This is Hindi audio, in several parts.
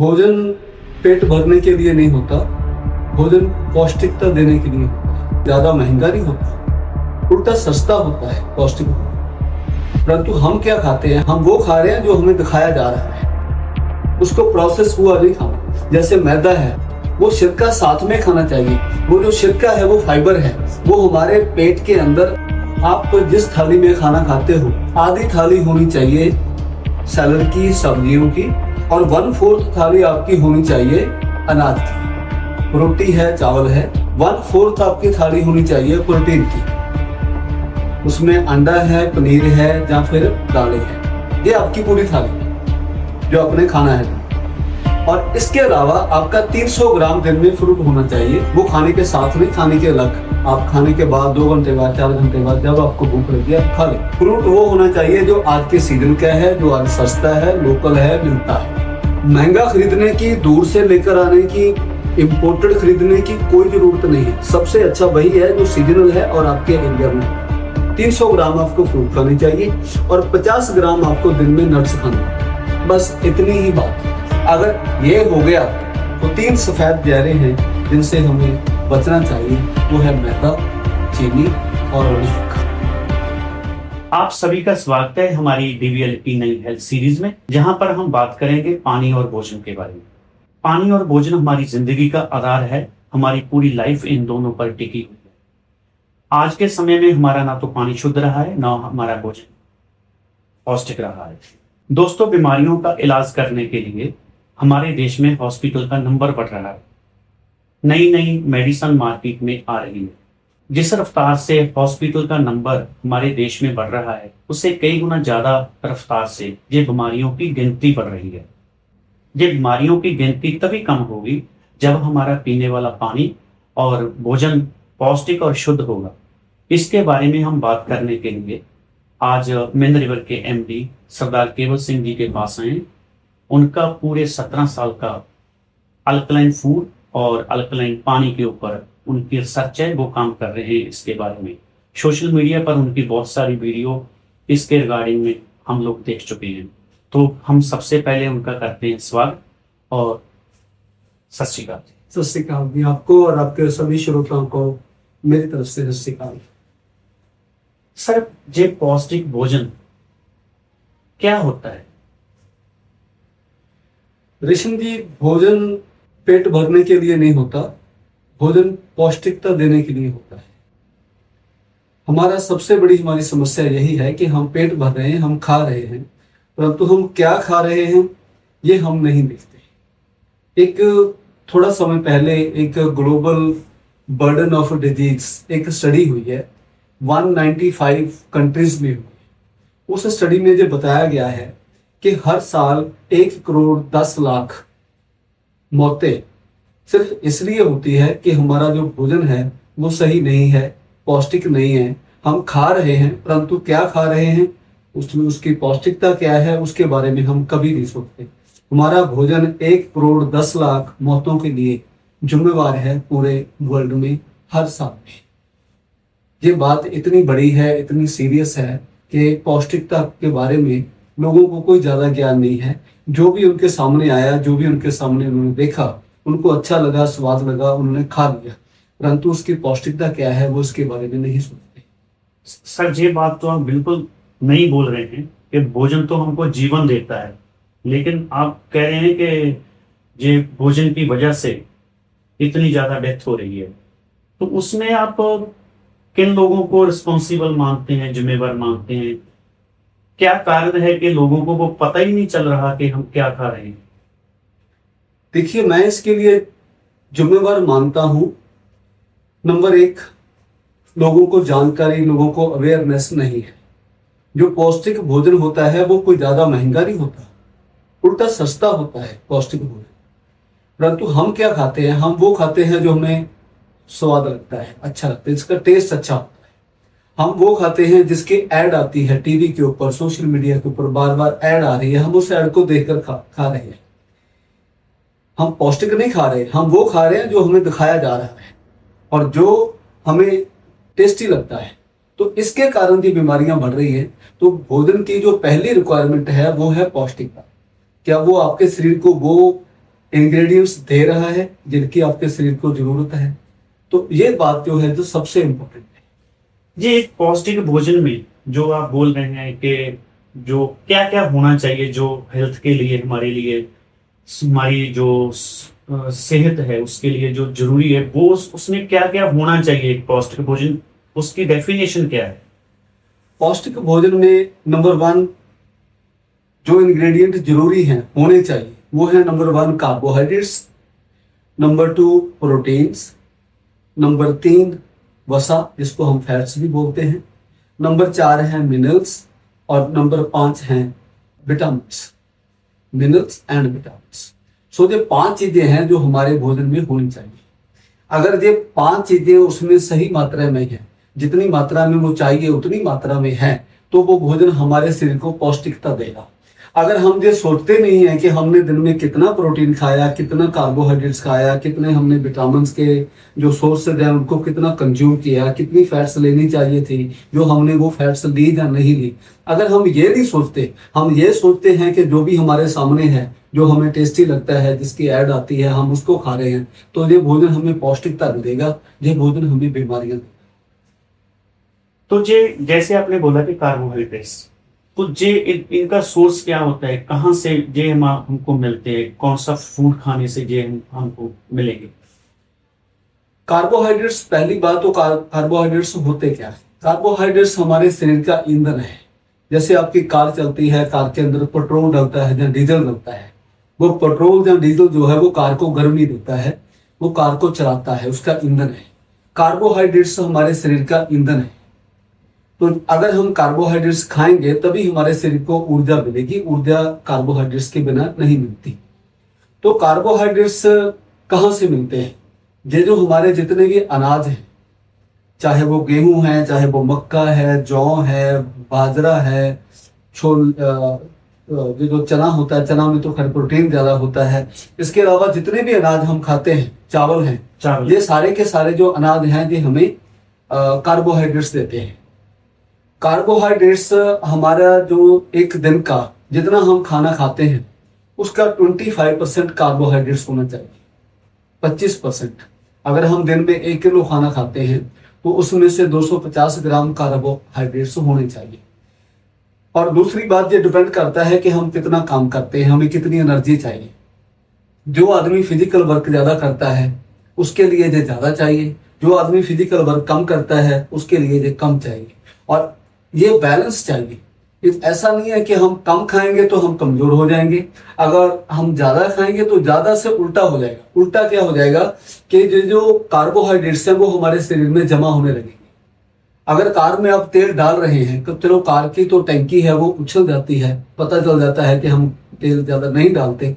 भोजन पेट भरने के लिए नहीं होता, भोजन पौष्टिकता देने के लिए होता है। ज्यादा महंगा नहीं होता, उल्टा सस्ता होता है पौष्टिक भोजन। परंतु हम क्या खाते हैं, हम वो खा रहे हैं जो हमें दिखाया जा रहा है। उसको प्रोसेस हुआ नहीं खाना। जैसे मैदा है, वो सिरका साथ में खाना चाहिए। वो जो सिरका है वो फाइबर है, वो हमारे पेट के अंदर, आप जिस थाली में खाना खाते हो आधी थाली होनी चाहिए सैलड की, सब्जियों की, और 1/4 थाली आपकी होनी चाहिए अनाज की। रोटी है, चावल है, 1/4 आपकी थाली होनी चाहिए प्रोटीन की। उसमें अंडा है, पनीर है या फिर दालें हैं। ये आपकी पूरी थाली है जो आपने खाना है। और इसके अलावा आपका 300 ग्राम दिन में फ्रूट होना चाहिए। वो खाने के साथ नहीं, खाने के अलग। आप खाने के बाद 2 घंटे बाद, 4 घंटे बाद जब आपको भूख लगी आप खा ले। फ्रूट वो होना चाहिए जो आज के सीजन का है, जो आज सस्ता है, लोकल है, मिलता है। महंगा खरीदने की, दूर से लेकर आने की, इम्पोर्टेड खरीदने की कोई जरूरत नहीं है। सबसे अच्छा वही है जो सीजनल है और आपके एरिया में। 300 ग्राम आपको फ्रूट खानी चाहिए और 50 ग्राम आपको दिन में नट्स खाने। बस इतनी ही बात। अगर ये हो गया तो 3 सफेद जहरें हैं जिनसे हमें बचना चाहिए। वो है मैदा, चीनी और शुगर। आप सभी का स्वागत है हमारी डीवीएलपी नई हेल्थ सीरीज में, जहां पर हम बात करेंगे पानी और भोजन के बारे में। पानी और भोजन हमारी जिंदगी का आधार है। हमारी पूरी लाइफ इन दोनों पर टिकी हुई है। आज के समय में हमारा ना तो पानी शुद्ध रहा है, ना हमारा भोजन पौष्टिक रहा है। दोस्तों, बीमारियों का इलाज करने के लिए हमारे देश में हॉस्पिटल का नंबर बढ़ रहा है। नई नई मेडिसिन मार्केट में आ रही है। जिस रफ्तार से हॉस्पिटल का नंबर हमारे देश में बढ़ रहा है, उससे कई गुना ज्यादा रफ्तार से ये बीमारियों की गिनती बढ़ रही है। ये बीमारियों की गिनती तभी कम होगी जब हमारा पीने वाला पानी और भोजन पौष्टिक और शुद्ध होगा। इसके बारे में हम बात करने के लिए आज मेन रिवर के एमडी सरदार केवल सिंह जी के पास आए। उनका पूरे 17 साल का अल्कलाइन फूड और अल्कलाइन पानी के ऊपर उनकी रिसर्च है, वो काम कर रहे हैं। इसके बारे में सोशल मीडिया पर उनकी बहुत सारी वीडियो इसके रिगार्डिंग में हम लोग देख चुके हैं। तो हम सबसे पहले उनका करते हैं स्वागत और सत श्री अकाल। सत श्री अकाल भी आपको और आपके सभी श्रोताओं को मेरी तरफ से सत श्री अकाल। सर, ये पौष्टिक भोजन क्या होता है? ऋषि जी, भोजन पेट भरने के लिए नहीं होता, भोजन पौष्टिकता देने के लिए होता है। हमारा सबसे बड़ी हमारी समस्या यही है कि हम पेट भर रहे हैं, हम खा रहे हैं, परंतु हम क्या खा रहे हैं ये हम नहीं देखते। एक थोड़ा समय पहले एक ग्लोबल बर्डन ऑफ डिजीज एक स्टडी हुई है, 195 कंट्रीज में हुई। उस स्टडी में जो बताया गया है कि हर साल 1 करोड़ 10 लाख मौतें सिर्फ इसलिए होती है कि हमारा जो भोजन है वो सही नहीं है, पौष्टिक नहीं है। हम खा रहे हैं, परंतु क्या खा रहे हैं, उसमें उसकी पौष्टिकता क्या है, उसके बारे में हम कभी नहीं सोचते। हमारा भोजन 1 करोड़ 10 लाख मौतों के लिए जिम्मेवार है पूरे वर्ल्ड में हर साल में। ये बात इतनी बड़ी है, इतनी सीरियस है कि पौष्टिकता के बारे में लोगों को कोई ज्यादा ज्ञान नहीं है। जो भी उनके सामने आया, जो भी उनके सामने उन्होंने देखा, उनको अच्छा लगा, स्वाद लगा, उन्होंने खा लिया, परंतु उसकी पौष्टिकता क्या है वो उसके बारे में नहीं सोचते। सर, ये बात तो आप बिल्कुल नहीं बोल रहे हैं कि भोजन तो हमको जीवन देता है, लेकिन आप कह रहे हैं कि ये भोजन की वजह से इतनी ज्यादा डेथ हो रही है। तो उसमें आप किन लोगों को रिस्पॉन्सिबल मानते हैं, जिम्मेवार मानते हैं? क्या कारण है कि लोगों को वो पता ही नहीं चल रहा कि हम क्या खा रहे हैं? देखिए, मैं इसके लिए जिम्मेवार मानता हूं, नंबर 1, लोगों को जानकारी, लोगों को अवेयरनेस नहीं है। जो पौष्टिक भोजन होता है वो कोई ज्यादा महंगा नहीं होता, उल्टा सस्ता होता है पौष्टिक भोजन। परंतु हम क्या खाते हैं, हम वो खाते हैं जो हमें स्वाद लगता है, अच्छा लगता है, जिसका टेस्ट अच्छा होता है। हम वो खाते हैं जिसकी एड आती है टीवी के ऊपर, सोशल मीडिया के ऊपर बार बार एड आ रही है, हम उस एड को देखकर खा रहे हैं। हम पौष्टिक नहीं खा रहे, हम वो खा रहे हैं जो हमें दिखाया जा रहा है और जो हमें टेस्टी लगता है। तो इसके कारण ये बीमारियां बढ़ रही हैं। तो भोजन की जो पहली रिक्वायरमेंट है वो है पौष्टिकता। क्या वो आपके शरीर को वो इंग्रेडिएंट्स दे रहा है जिनकी आपके शरीर को जरूरत है। तो ये बात जो है जो सबसे इम्पोर्टेंट है। ये एक पौष्टिक भोजन में जो आप बोल रहे हैं कि जो क्या क्या होना चाहिए जो हेल्थ के लिए हमारे लिए हमारी जो सेहत है उसके लिए जो जरूरी है वो उसमें क्या क्या होना चाहिए एक पौष्टिक भोजन, उसकी डेफिनेशन क्या है? पौष्टिक भोजन में नंबर 1 जो इंग्रेडिएंट जरूरी हैं होने चाहिए वो है number 1 carbohydrates, number 2 proteins, number 3 वसा जिसको हम फैट्स भी बोलते हैं, नंबर 4 है मिनरल्स और नंबर 5 हैं विटामिन्स, मिनरल्स एंड विटामिन्स। सो ये 5 चीजें हैं जो हमारे भोजन में होनी चाहिए। अगर ये 5 चीजें उसमें सही मात्रा में है, जितनी मात्रा में वो चाहिए उतनी मात्रा में है, तो वो भोजन हमारे शरीर को पौष्टिकता देगा। अगर हम ये सोचते नहीं है कि हमने दिन में कितना प्रोटीन खाया, कितना कार्बोहाइड्रेट्स खाया, कितने हमने विटामिन के जो सोर्सेज हैं उनको कितना कंज्यूम किया, कितनी फैट्स लेनी चाहिए थी, जो हमने वो फैट्स ली या नहीं ली, अगर हम ये नहीं सोचते, हम ये सोचते हैं कि जो भी हमारे सामने है, जो हमें टेस्टी लगता है, जिसकी ऐड आती है, हम उसको खा रहे हैं, तो ये भोजन हमें पौष्टिकता देगा, ये भोजन हमें बीमारियां देगा। तो जे जैसे आपने बोला कि कार्बोहाइड्रेट्स, तो जे इनका सोर्स क्या होता है, कहाँ से जे हमको मिलते हैं, कौन सा फूड खाने से जे हमको मिलेंगे? कार्बोहाइड्रेट्स, पहली बात तो कार्बोहाइड्रेट्स होते क्या है? कार्बोहाइड्रेट्स हमारे शरीर का ईंधन है। जैसे आपकी कार चलती है, कार के अंदर पेट्रोल डलता है या डीजल डलता है, वो पेट्रोल या डीजल जो है वो कार को गर्मी देता है, वो कार को चलाता है, उसका ईंधन है। कार्बोहाइड्रेट्स हमारे शरीर का ईंधन है। तो अगर हम कार्बोहाइड्रेट्स खाएंगे तभी हमारे शरीर को ऊर्जा मिलेगी, ऊर्जा कार्बोहाइड्रेट्स के बिना नहीं मिलती। तो कार्बोहाइड्रेट्स कहाँ से मिलते हैं? ये जो हमारे जितने भी अनाज हैं, चाहे वो गेहूं है, चाहे वो मक्का है, जौ है, बाजरा है, छोल, ये जो चना होता है, चना में तो खैर प्रोटीन ज्यादा होता है। इसके अलावा जितने भी अनाज हम खाते हैं, चावल हैं, ये सारे के सारे जो अनाज हैं ये हमें कार्बोहाइड्रेट्स देते हैं। कार्बोहाइड्रेट्स हमारा जो एक दिन का जितना हम खाना खाते हैं उसका 25% कार्बोहाइड्रेट्स होना चाहिए, 25%। अगर हम दिन में 1 किलो खाना खाते हैं तो उसमें से 250 ग्राम कार्बोहाइड्रेट्स होने चाहिए। और दूसरी बात, ये डिपेंड करता है कि हम कितना काम करते हैं, हमें कितनी एनर्जी चाहिए। जो आदमी फिजिकल वर्क ज्यादा करता है उसके लिए ये ज्यादा चाहिए, जो आदमी फिजिकल वर्क कम करता है उसके लिए ये कम चाहिए। और ये बैलेंस चाहिए। ऐसा नहीं है कि हम कम खाएंगे तो हम कमजोर हो जाएंगे, अगर हम ज्यादा खाएंगे तो ज्यादा से उल्टा हो जाएगा। उल्टा क्या हो जाएगा कि जो कार्बोहाइड्रेट्स हैं वो हमारे शरीर में जमा होने लगेंगे। अगर कार में आप तेल डाल रहे हैं तो चलो कार की तो टैंकी है वो उछल जाती है, पता चल जाता है कि हम तेल ज्यादा नहीं डालते,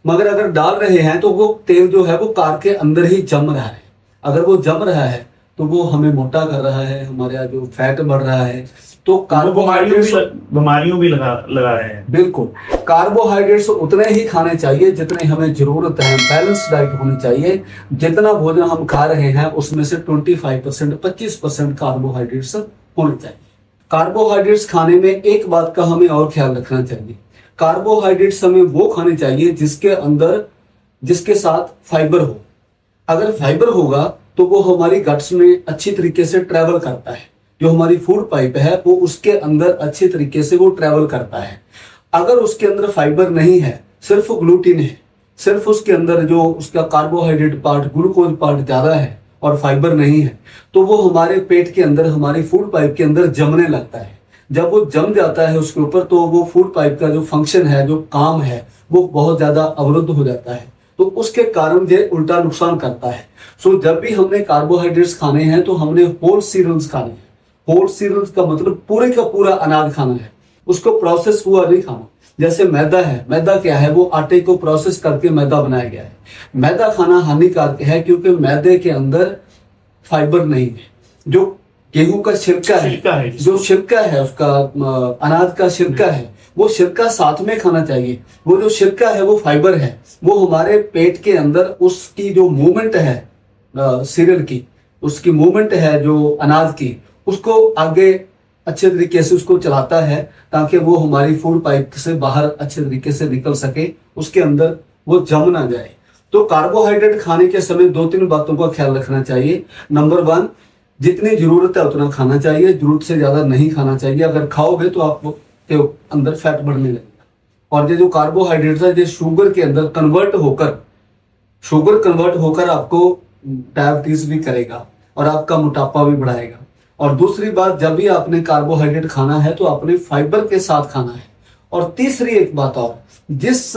मगर अगर डाल रहे हैं तो वो तेल जो है वो कार के अंदर ही जम रहा है। अगर वो जम रहा है तो वो हमें मोटा कर रहा है, हमारे यहाँ जो फैट बढ़ रहा है, तो बीमारियों भी लगा रहे हैं। बिल्कुल, कार्बोहाइड्रेट्स उतने ही खाने चाहिए जितने हमें जरूरत है। बैलेंस डाइट होनी चाहिए। जितना भोजन हम खा रहे हैं उसमें से 25%, 25% कार्बोहाइड्रेट्स होने चाहिए। कार्बोहाइड्रेट्स खाने में एक बात का हमें और ख्याल रखना चाहिए, कार्बोहाइड्रेट्स हमें वो खाने चाहिए जिसके साथ फाइबर हो। अगर फाइबर होगा तो वो हमारी गट्स में अच्छी तरीके से ट्रेवल करता है, जो हमारी फूड पाइप है वो उसके अंदर अच्छे तरीके से वो ट्रेवल करता है। अगर उसके अंदर फाइबर नहीं है, सिर्फ ग्लूटीन है, सिर्फ उसके अंदर जो उसका कार्बोहाइड्रेट पार्ट, ग्लूकोज पार्ट ज्यादा है और फाइबर नहीं है, तो वो हमारे पेट के अंदर, हमारी फूड पाइप के अंदर जमने लगता है। जब वो जम जाता है उसके ऊपर तो वो फूड पाइप का जो फंक्शन है, जो काम है, वो बहुत ज्यादा अवरुद्ध हो जाता है। तो उसके कारण ये उल्टा नुकसान करता है। सो जब भी हमने कार्बोहाइड्रेट्स खाने हैं तो हमने होल सीरियल्स खाने हैं। होल सीरियल्स का मतलब पूरे का पूरा अनाज खाना है, उसको प्रोसेस हुआ नहीं खाना। जैसे मैदा है, मैदा क्या है, वो आटे को प्रोसेस करके मैदा बनाया गया है। मैदा खाना हानिकारक है क्योंकि मैदे के अंदर फाइबर नहीं है। जो गेहूं का छिलका है, जो छिलका है उसका, अनाज का छिलका है, वो छिलका साथ में खाना चाहिए। वो जो छिलका है वो फाइबर है, वो हमारे पेट के अंदर उसकी जो मूवमेंट है सीरियल की, उसकी मूवमेंट है जो अनाज की, उसको आगे अच्छे तरीके से उसको चलाता है ताकि वो हमारी फूड पाइप से बाहर अच्छे तरीके से निकल सके, उसके अंदर वो जम ना जाए। तो कार्बोहाइड्रेट खाने के समय 2-3 बातों का ख्याल रखना चाहिए। नंबर 1, जितनी जरूरत है उतना खाना चाहिए, जरूरत से ज्यादा नहीं खाना चाहिए। अगर खाओगे तो आपके अंदर फैट बढ़ने लगेगा। और ये जो कार्बोहाइड्रेट है ये शुगर कन्वर्ट होकर आपको डायबिटीज भी करेगा और आपका मोटापा भी बढ़ाएगा। और दूसरी बात, जब भी आपने कार्बोहाइड्रेट खाना है तो आपने फाइबर के साथ खाना है। और तीसरी एक बात और, जिस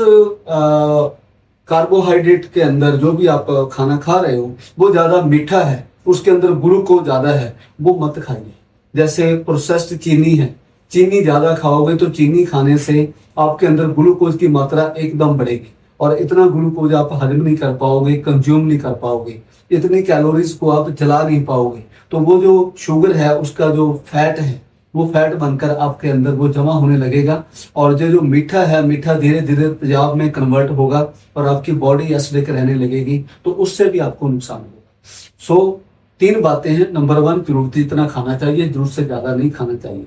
कार्बोहाइड्रेट के अंदर जो भी आप खाना खा रहे हो वो ज्यादा मीठा है, उसके अंदर ग्लूकोज ज्यादा है, वो मत खाइए। जैसे प्रोसेस्ड चीनी है, चीनी ज्यादा खाओगे तो चीनी खाने से आपके अंदर ग्लूकोज की मात्रा एकदम बढ़ेगी और इतना ग्लूकोज आप हजम नहीं कर पाओगे, कंज्यूम नहीं कर पाओगे, इतनी कैलोरीज को आप जला नहीं पाओगे। तो वो जो शुगर है उसका जो फैट है वो फैट बनकर आपके अंदर वो जमा होने लगेगा और जो मीठा है, मीठा धीरे धीरे तेजाब में कन्वर्ट होगा और आपकी बॉडी एसिडिक रहने लगेगी, तो उससे भी आपको नुकसान होगा। सो 3 बातें हैं। नंबर 1, जरूरत जितना खाना चाहिए, जरूरत से ज्यादा नहीं खाना चाहिए।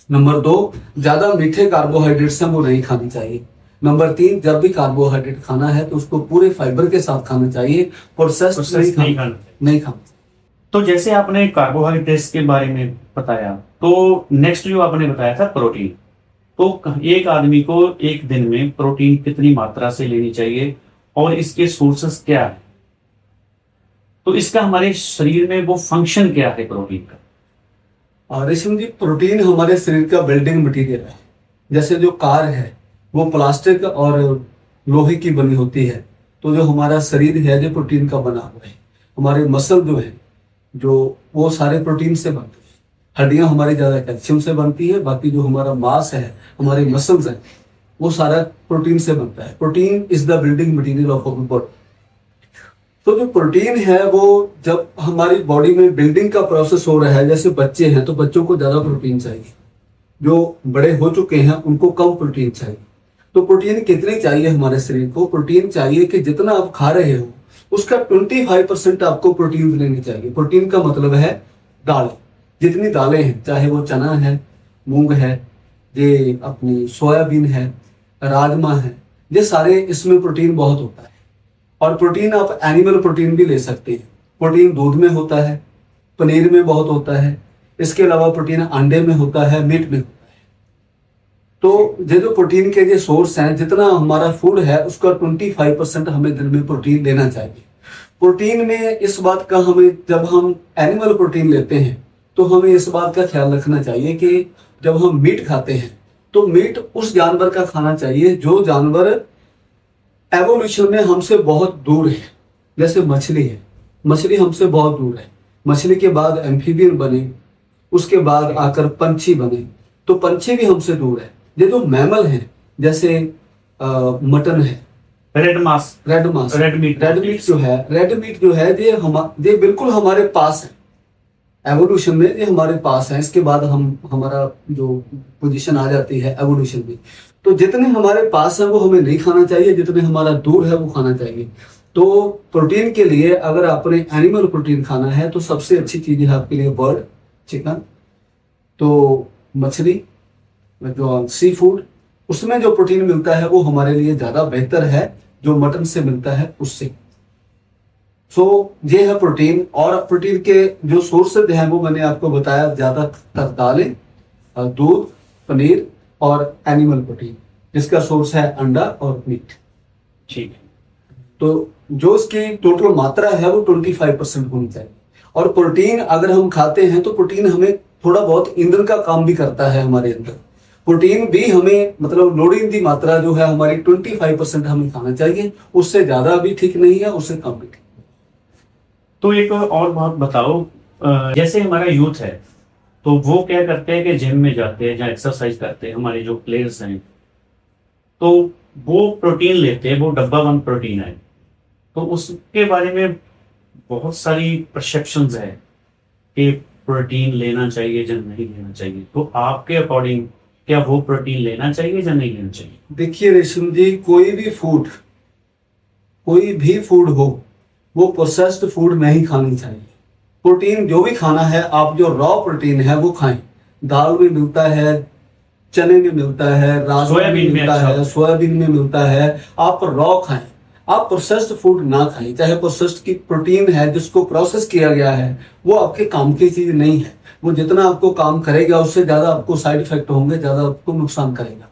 नंबर 2, ज्यादा मीठे कार्बोहाइड्रेट्स हैं वो नहीं खानी चाहिए। नंबर 3, जब भी कार्बोहाइड्रेट खाना है तो उसको पूरे फाइबर के साथ खाना चाहिए, प्रोसेस्ड नहीं खाना। तो जैसे आपने कार्बोहाइड्रेट्स के बारे में बताया, तो नेक्स्ट जो आपने बताया था प्रोटीन। तो एक आदमी को एक दिन में प्रोटीन कितनी मात्रा से लेनी चाहिए और इसके सोर्सेस क्या है, तो इसका हमारे शरीर में वो फंक्शन क्या है प्रोटीन का? रेशम जी, प्रोटीन हमारे शरीर का बिल्डिंग मटेरियल है। जैसे जो कार है वो प्लास्टिक और लोहे की बनी होती है, तो जो हमारा शरीर है जो प्रोटीन का बना हुआ है। हमारे मसल जो है जो वो सारे प्रोटीन से बनते हैं। हड्डियां हमारी ज्यादा कैल्शियम से बनती है, बाकी जो हमारा मांस है, हमारे मसल्स हैं, वो सारा प्रोटीन से बनता है। Protein is the building material of our body. तो जो प्रोटीन है वो जब हमारी बॉडी में बिल्डिंग का प्रोसेस हो रहा है, जैसे बच्चे हैं तो बच्चों को ज्यादा प्रोटीन चाहिए, जो बड़े हो चुके हैं उनको कम प्रोटीन चाहिए। तो प्रोटीन कितनी चाहिए हमारे शरीर को? प्रोटीन चाहिए कि जितना आप खा रहे हो उसका 25% आपको प्रोटीन लेनी चाहिए। प्रोटीन का मतलब है दाल। जितनी दालें हैं, चाहे वो चना है, मूंग है, ये अपनी सोयाबीन है, राजमा है, ये सारे इसमें प्रोटीन बहुत होता है। और प्रोटीन आप एनिमल प्रोटीन भी ले सकते हैं। प्रोटीन दूध में होता है, पनीर में बहुत होता है, इसके अलावा प्रोटीन अंडे में होता है, मीट में होता है। तो ये जो प्रोटीन के जो सोर्स हैं, जितना हमारा फूड है उसका 25% हमें दिन में प्रोटीन लेना चाहिए। प्रोटीन में इस बात का हमें, जब हम एनिमल प्रोटीन लेते हैं तो हमें इस बात का ख्याल रखना चाहिए कि जब हम मीट खाते हैं तो मीट उस जानवर का खाना चाहिए जो जानवर एवोल्यूशन में हमसे बहुत दूर है। जैसे मछली है, मछली हमसे बहुत दूर है। मछली के बाद एम्फीबियन बने, उसके बाद आकर पंछी बने, तो पंछी भी हमसे दूर है। ये जो मैमल है, जैसे मटन है, रेड मीट जो है ये बिल्कुल हमारे पास है। एवोल्यूशन में ये हमारे पास है। इसके बाद हमारा जो पोजीशन आ जाती है एवोल्यूशन में, तो जितने हमारे पास है वो हमें नहीं खाना चाहिए, जितने हमारा दूर है वो खाना चाहिए। तो प्रोटीन के लिए अगर आपने एनिमल प्रोटीन खाना है तो सबसे अच्छी चीज है आपके लिए बर्ड, चिकन। तो मछली, जो सी फूड, उसमें जो प्रोटीन मिलता है वो हमारे लिए ज्यादा बेहतर है जो मटन से मिलता है उससे। सो ये है प्रोटीन। और प्रोटीन के जो सोर्सेज हैं वो मैंने आपको बताया, ज्यादातर दालें, दूध, पनीर और एनिमल प्रोटीन, जिसका सोर्स है अंडा और मीट। ठीक है। तो जो इसकी टोटल मात्रा है वो 25% होनी चाहिए। और प्रोटीन अगर हम खाते हैं तो प्रोटीन हमें थोड़ा बहुत ईंधन का काम भी करता है हमारे अंदर। प्रोटीन भी हमें, मतलब लोड़ींदी मात्रा जो है हमारी 25% हमें खाना चाहिए। उससे ज्यादा भी ठीक नहीं है, उससे कम भी ठीक। तो एक और बात बताओ, जैसे हमारा यूथ है तो वो क्या करते हैं कि जिम में जाते हैं या एक्सरसाइज करते हैं, हमारे जो प्लेयर्स हैं तो वो प्रोटीन लेते हैं, वो डब्बा बंद प्रोटीन है। तो उसके बारे में बहुत सारी परसेप्शंस है कि प्रोटीन लेना चाहिए या नहीं लेना चाहिए। तो आपके अकॉर्डिंग क्या वो प्रोटीन लेना चाहिए या नहीं लेना चाहिए? देखिए रेशम जी, कोई भी फूड हो वो प्रोसेस्ड फूड नहीं खानी चाहिए। प्रोटीन जो भी खाना है, आप जो रॉ प्रोटीन है वो खाएं। दाल में मिलता है, चने में मिलता है, राजमा में मिलता है, सोयाबीन में मिलता है। आप रॉ खाएं। आप प्रोसेस्ड फूड ना खाएं, चाहे प्रोसेस्ड की प्रोटीन है जिसको प्रोसेस किया गया है, वो आपके काम की चीज नहीं है। वो जितना आपको काम करेगा उससे ज्यादा आपको साइड इफेक्ट होंगे, ज्यादा आपको नुकसान करेगा।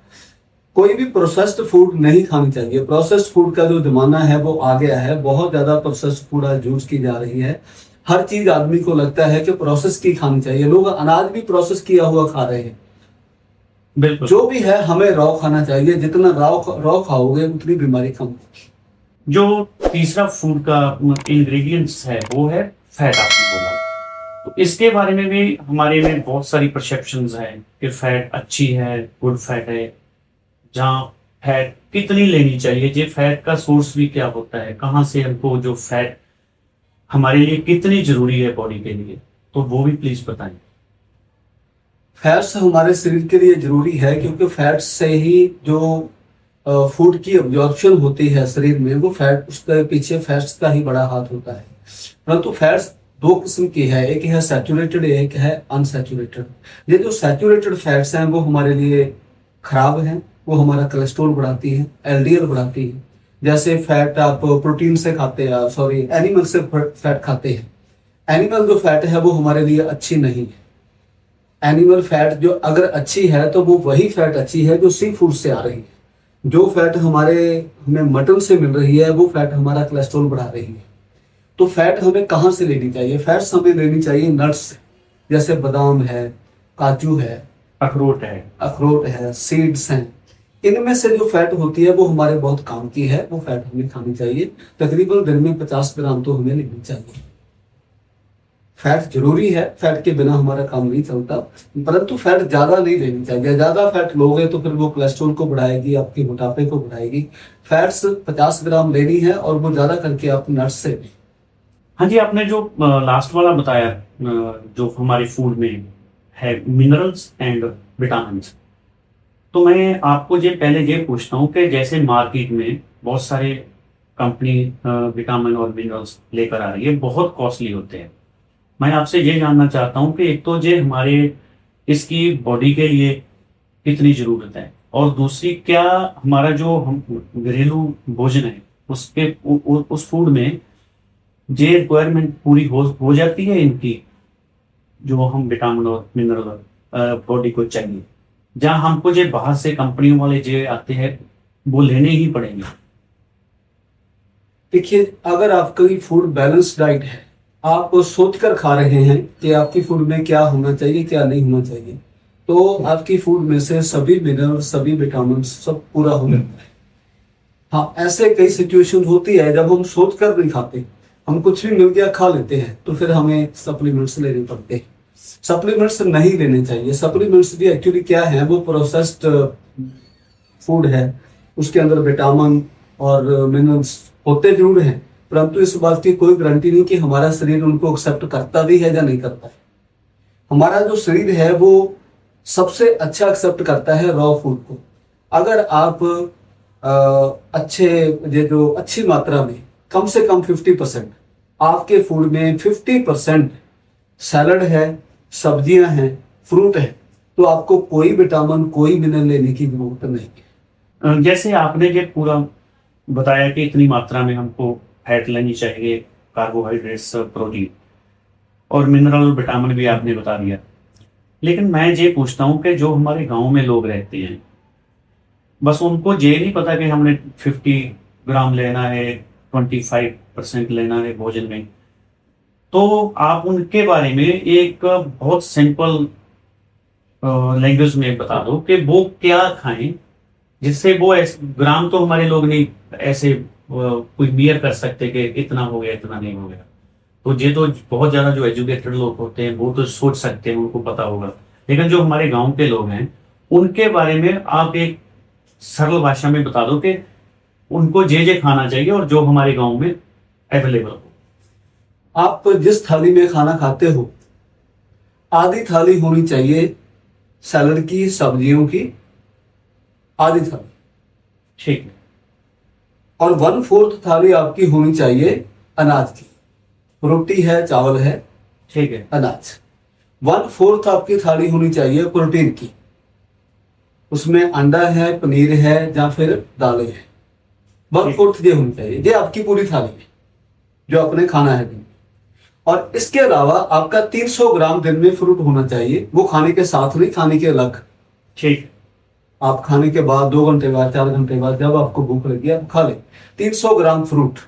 कोई भी प्रोसेस्ड फूड नहीं खानी चाहिए। प्रोसेस्ड फूड का जो जमाना है वो आ गया है, बहुत ज्यादा प्रोसेस्ड फूड आज यूज की जा रही है। हर चीज आदमी को लगता है कि प्रोसेस की खानी चाहिए। लोग अनाज भी प्रोसेस किया हुआ खा रहे हैं। बिल्कुल। जो भी है हमें रॉ खाना चाहिए, जितना रॉ खाओगे उतनी बीमारी कम होगी। जो तीसरा फूड का इंग्रेडिएंट्स है वो है फैट, आपने बोला। तो इसके बारे में भी हमारे में बहुत सारी परसेप्शंस हैं कि फैट अच्छी है, गुड फैट है। जहाँ फैट कितनी लेनी चाहिए, ये फैट का सोर्स भी क्या होता है, कहाँ से हमको जो फैट हमारे लिए कितनी जरूरी है बॉडी के लिए, तो वो भी प्लीज बताएं। फैट्स हमारे शरीर के लिए जरूरी है, क्योंकि फैट्स से ही जो फूड की अब्जॉर्प्शन होती है शरीर में, वो फैट, उसके पीछे फैट्स का ही बड़ा हाथ होता है। परंतु फैट्स दो किस्म की है, एक है सैचुरेटेड, एक है अनसैचुरेटेड। ये जो सैचुरेटेड फैट्स हैं वो हमारे लिए खराब हैं, वो हमारा कोलेस्ट्रॉल बढ़ाती है, एलडीएल बढ़ाती है। जैसे फैट आप प्रोटीन से खाते हैं, सॉरी एनिमल से फैट खाते हैं। एनिमल जो फैट है वो हमारे लिए अच्छी नहीं है। एनिमल फैट जो अगर अच्छी है तो वो वही फैट अच्छी है जो सी फूड से आ रही है। जो फैट हमें मटन से मिल रही है वो फैट हमारा कोलेस्ट्रॉल बढ़ा रही है। तो फैट हमें कहाँ से लेनी चाहिए? फैट्स हमें लेनी चाहिए नट्स से, जैसे बादाम है, काजू है, अखरोट है, सीड्स हैं। इनमें से जो फैट होती है वो हमारे बहुत काम की है, वो फैट हमें खानी चाहिए। तकरीबन दिन में 50 ग्राम तो हमें लेनी चाहिए। फैट जरूरी है, फैट के बिना हमारा काम नहीं चलता, परंतु फैट ज्यादा नहीं लेनी चाहिए। ज्यादा फैट लोगे तो फिर वो कोलेस्ट्रॉल को बढ़ाएगी, आपके मोटापे को बढ़ाएगी। फैट्स 50 ग्राम लेनी है और वो ज्यादा करके आप नट्स से लें। हाँ जी, आपने जो लास्ट वाला बताया, जो हमारे फूड में है मिनरल्स एंड विटामिन, तो मैं आपको पहले ये पूछता हूँ कि जैसे मार्केट में बहुत सारे कंपनी विटामिन और मिनरल्स लेकर आ रही है, बहुत कॉस्टली होते हैं। मैं आपसे ये जानना चाहता हूँ कि एक तो ये हमारे इसकी बॉडी के लिए कितनी जरूरत है, और दूसरी क्या हमारा जो हम घरेलू भोजन है उसके उस फूड में ये रिक्वायरमेंट पूरी हो जाती है इनकी, जो हम विटामिन और मिनरल बॉडी को चाहिए, जहाँ हमको जो बाहर से कंपनियों वाले जो आते हैं वो लेने ही पड़ेंगे। देखिए, अगर आपकी फूड बैलेंस डाइट है, आप सोच कर खा रहे हैं कि आपकी फूड में क्या होना चाहिए, क्या नहीं होना चाहिए, तो आपकी फूड में से सभी मिनरल, सभी विटामिन सब पूरा हो जाता है। हाँ, ऐसे कई सिचुएशन होती है जब हम सोच कर नहीं खाते, हम कुछ भी मिल गया खा लेते हैं, तो फिर हमें सप्लीमेंट्स लेने पड़ते हैं। सप्लीमेंट्स नहीं लेने चाहिए। सप्लीमेंट्स भी एक्चुअली क्या है, वो प्रोसेस्ड फूड है, उसके अंदर विटामिन और मिनरल्स होते जरूर हैं, परंतु इस बात की कोई गारंटी नहीं कि हमारा शरीर उनको एक्सेप्ट करता भी है या नहीं करता है। हमारा जो शरीर है वो सबसे अच्छा एक्सेप्ट करता है रॉ फूड को। अगर आप अच्छी मात्रा में, कम से कम 50%, आपके फूड में 50% सैलड है, सब्जियां हैं, फ्रूट है, तो आपको कोई विटामिन, कोई मिनरल लेने की जरूरत नहीं है। जैसे आपने ये पूरा बताया कि इतनी मात्रा में हमको फैट लेनी चाहिए, कार्बोहाइड्रेट्स, प्रोटीन और मिनरल विटामिन भी आपने बता दिया, लेकिन मैं ये पूछता हूँ कि जो हमारे गांव में लोग रहते हैं, बस उनको ये नहीं पता कि हमने 50 ग्राम लेना है, 25% लेना है भोजन में, तो आप उनके बारे में एक बहुत सिंपल लैंग्वेज में बता दो कि वो क्या खाएं, जिससे वो ग्राम तो हमारे लोग नहीं ऐसे कोई मेयर कर सकते कि इतना हो गया, इतना नहीं हो गया। तो ये तो बहुत ज्यादा जो एजुकेटेड लोग होते हैं वो तो सोच सकते हैं, उनको पता होगा, लेकिन जो हमारे गांव के लोग हैं उनके बारे में आप एक सरल भाषा में बता दो कि उनको जे खाना चाहिए और जो हमारे गांव में अवेलेबल हो। आप जिस थाली में खाना खाते हो, आधी थाली होनी चाहिए सैलड की, सब्जियों की, आधी थाली, ठीक है, और 1/4 थाली आपकी होनी चाहिए अनाज की। रोटी है, चावल है, ठीक है, अनाज। 1/4 आपकी थाली होनी चाहिए प्रोटीन की, उसमें अंडा है, पनीर है, या फिर दालें हैं। 1/4 ये होनी चाहिए, ये आपकी पूरी थाली में जो आपने खाना है दिन में। और इसके अलावा आपका 300 ग्राम दिन में फ्रूट होना चाहिए, वो खाने के साथ नहीं, खाने के अलग। ठीक। आप खाने के बाद 2 घंटे बाद 4 घंटे बाद जब आपको भूख लगी आप खा ले 300 ग्राम फ्रूट।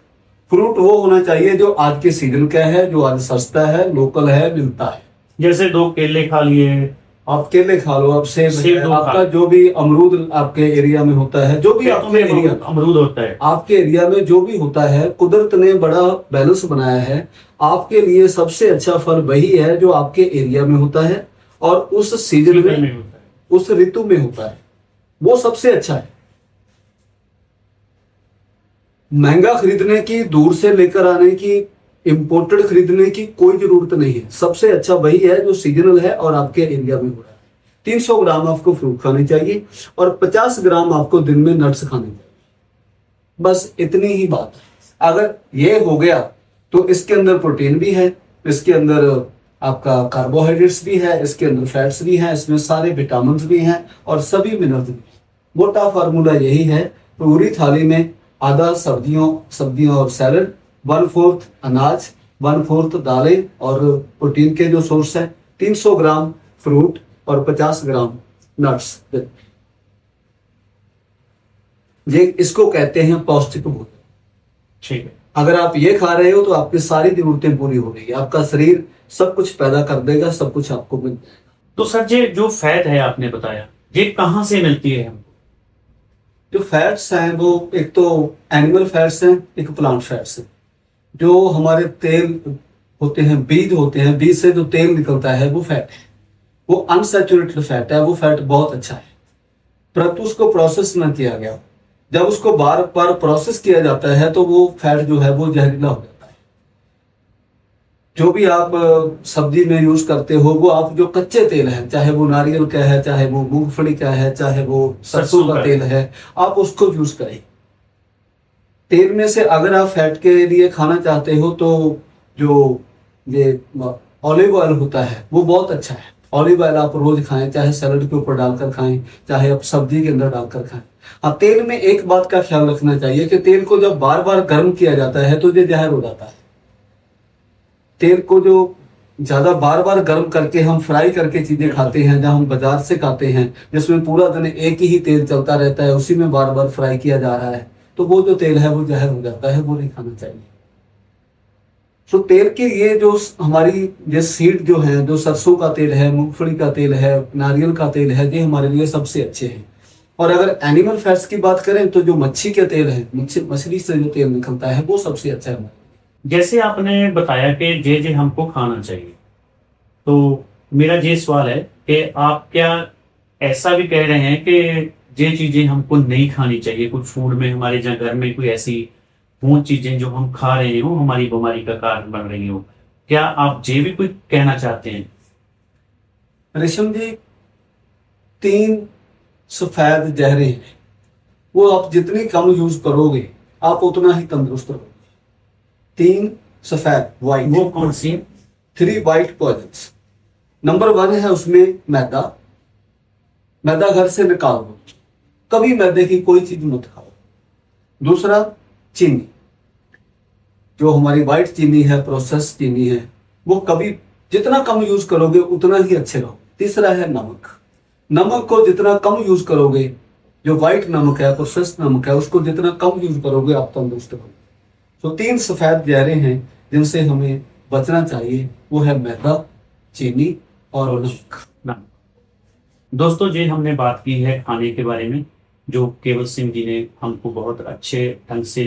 फ्रूट वो होना चाहिए जो आज के सीजन का है, जो आज सस्ता है, लोकल है, मिलता है। जैसे 2 केले खा लिए, आप केले खा लो, आप सेब सेब है, दो आपका खा। जो भी अमरूद आपके एरिया में होता है, जो भी आपके एरिया अमरूद होता है, आपके एरिया में जो भी होता है, कुदरत ने बड़ा बैलेंस बनाया है। आपके लिए सबसे अच्छा फल वही है जो आपके एरिया में होता है और उस सीजन में होता है। उस ऋतु में होता है, वो सबसे अच्छा है। महंगा खरीदने की, दूर से लेकर आने की, इंपोर्टेड खरीदने की कोई जरूरत नहीं है। सबसे अच्छा वही है जो सीजनल है और आपके एरिया में हो रहा है। 300 ग्राम आपको फ्रूट खाने चाहिए और 50 ग्राम आपको दिन में नट्स खाने चाहिए। बस इतनी ही बात है। अगर ये हो गया तो इसके अंदर प्रोटीन भी है, इसके अंदर आपका कार्बोहाइड्रेट्स भी है, इसके अंदर फैट्स भी हैं, इसमें सारे विटामिन भी हैं और सभी मिनरल्स भी। मोटा फार्मूला यही है, पूरी थाली में आधा सब्जियों और सैलड, 1/4 अनाज, 1/4 दालें और प्रोटीन के जो सोर्स है, 300 ग्राम फ्रूट और 50 ग्राम नट्स। ये इसको कहते हैं पौष्टिक भोजन। ठीक है। अगर आप ये खा रहे हो तो आपकी सारी जरूरतें पूरी हो रही है, आपका शरीर सब कुछ पैदा कर देगा, सब कुछ आपको मिल जाएगा। तो सर ये जो फैट है आपने बताया, ये कहाँ से मिलती है हमको? जो फैट्स हैं वो एक तो एनिमल फैट्स हैं, एक प्लांट फैट्स हैं। जो हमारे तेल होते हैं, बीज होते हैं, बीज से जो तेल निकलता है वो फैट है, वो अनसैचुरेटेड फैट है, वो फैट बहुत अच्छा है, परंतु उसको प्रोसेस ना किया गया। जब उसको बार बार प्रोसेस किया जाता है तो वो फैट जो है वो जहरीला हो जाता है। जो भी आप सब्जी में यूज करते हो, वो आप जो कच्चे तेल है, चाहे वो नारियल का है, चाहे वो मूंगफली का है, चाहे वो सरसों का तेल है, आप उसको यूज करें। तेल में से अगर आप फैट के लिए खाना चाहते हो तो जो ये ऑलिव ऑयल होता है वो बहुत अच्छा है। ऑलिव ऑयल आप रोज खाएं, चाहे सैलड के ऊपर डालकर खाएं, चाहे आप सब्जी के अंदर डालकर खाएं। हाँ, तेल में एक बात का ख्याल रखना चाहिए कि तेल को जब बार बार गर्म किया जाता है तो ये जहर हो जाता है। तेल को जो ज्यादा बार बार गर्म करके हम फ्राई करके चीजें खाते हैं, जहां हम बाजार से खाते हैं जिसमें पूरा दिन एक ही तेल चलता रहता है, उसी में बार बार फ्राई किया जा रहा है, तो वो जो तेल है वो जहर हो जाता है, वो नहीं खाना चाहिए। तो तेल की ये जो हमारी ये सीड जो है, जो सरसों का तेल है, मूंगफली का तेल है, नारियल का तेल है, ये हमारे लिए सबसे अच्छे हैं। और अगर एनिमल फैट्स की बात करें तो जो मच्छी के तेल है, मछली से जो तेल निकलता है वो सबसे अच्छा है। जैसे आपने बताया कि जे हमको खाना चाहिए, तो मेरा ये सवाल है कि आप क्या ऐसा भी कह रहे हैं कि ये चीजें हमको नहीं खानी चाहिए? कुछ फूड में हमारे जहाँ घर में कोई ऐसी वो चीजें जो हम खा रहे हो हमारी बीमारी का कारण बन रही हो, क्या आप ये भी कुछ कहना चाहते हैं? रेशम जी, 3 सफेद जहरें हैं, वो आप जितनी कम यूज करोगे आप उतना ही तंदुरुस्त रहोगे। 3 सफेद व्हाइट, वो कौन सी? 3 व्हाइट पॉइजन्स। नंबर 1 है उसमें मैदा। मैदा घर से निकाल दो, कभी मैदे की कोई चीज मत खाओ। दूसरा चीनी, जो हमारी व्हाइट चीनी है, प्रोसेस चीनी है, वो कभी जितना कम यूज करोगे उतना ही अच्छे रहो। तीसरा है नमक। नमक को जितना कम यूज करोगे, जो व्हाइट नमक है, प्रोसेस नमक है, उसको जितना कम यूज करोगे आप तंदुरुस्त रहोगे। तो 3 सफेद जहरें हैं जिनसे हमें बचना चाहिए, वो है मैदा, चीनी और नमक। दोस्तों, ये हमने बात की है खाने के बारे में, जो केवल सिंह जी ने हमको बहुत अच्छे ढंग से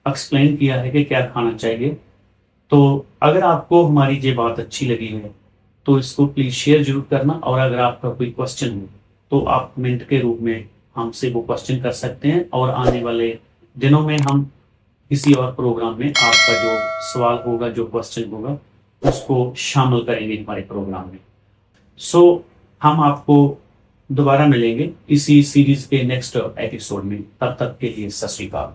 एक्सप्लेन किया है कि क्या खाना चाहिए। तो अगर आपको हमारी ये बात अच्छी लगी है तो इसको प्लीज़ शेयर जरूर करना, और अगर आपका कोई क्वेश्चन हो तो आप कमेंट के रूप में हमसे वो क्वेश्चन कर सकते हैं, और आने वाले दिनों में हम किसी और प्रोग्राम में आपका जो सवाल होगा, जो क्वेश्चन होगा, उसको शामिल करेंगे हमारे प्रोग्राम में। सो हम आपको दोबारा मिलेंगे इसी सीरीज के नेक्स्ट एपिसोड में। तब तक के लिए सत श्री अकाल।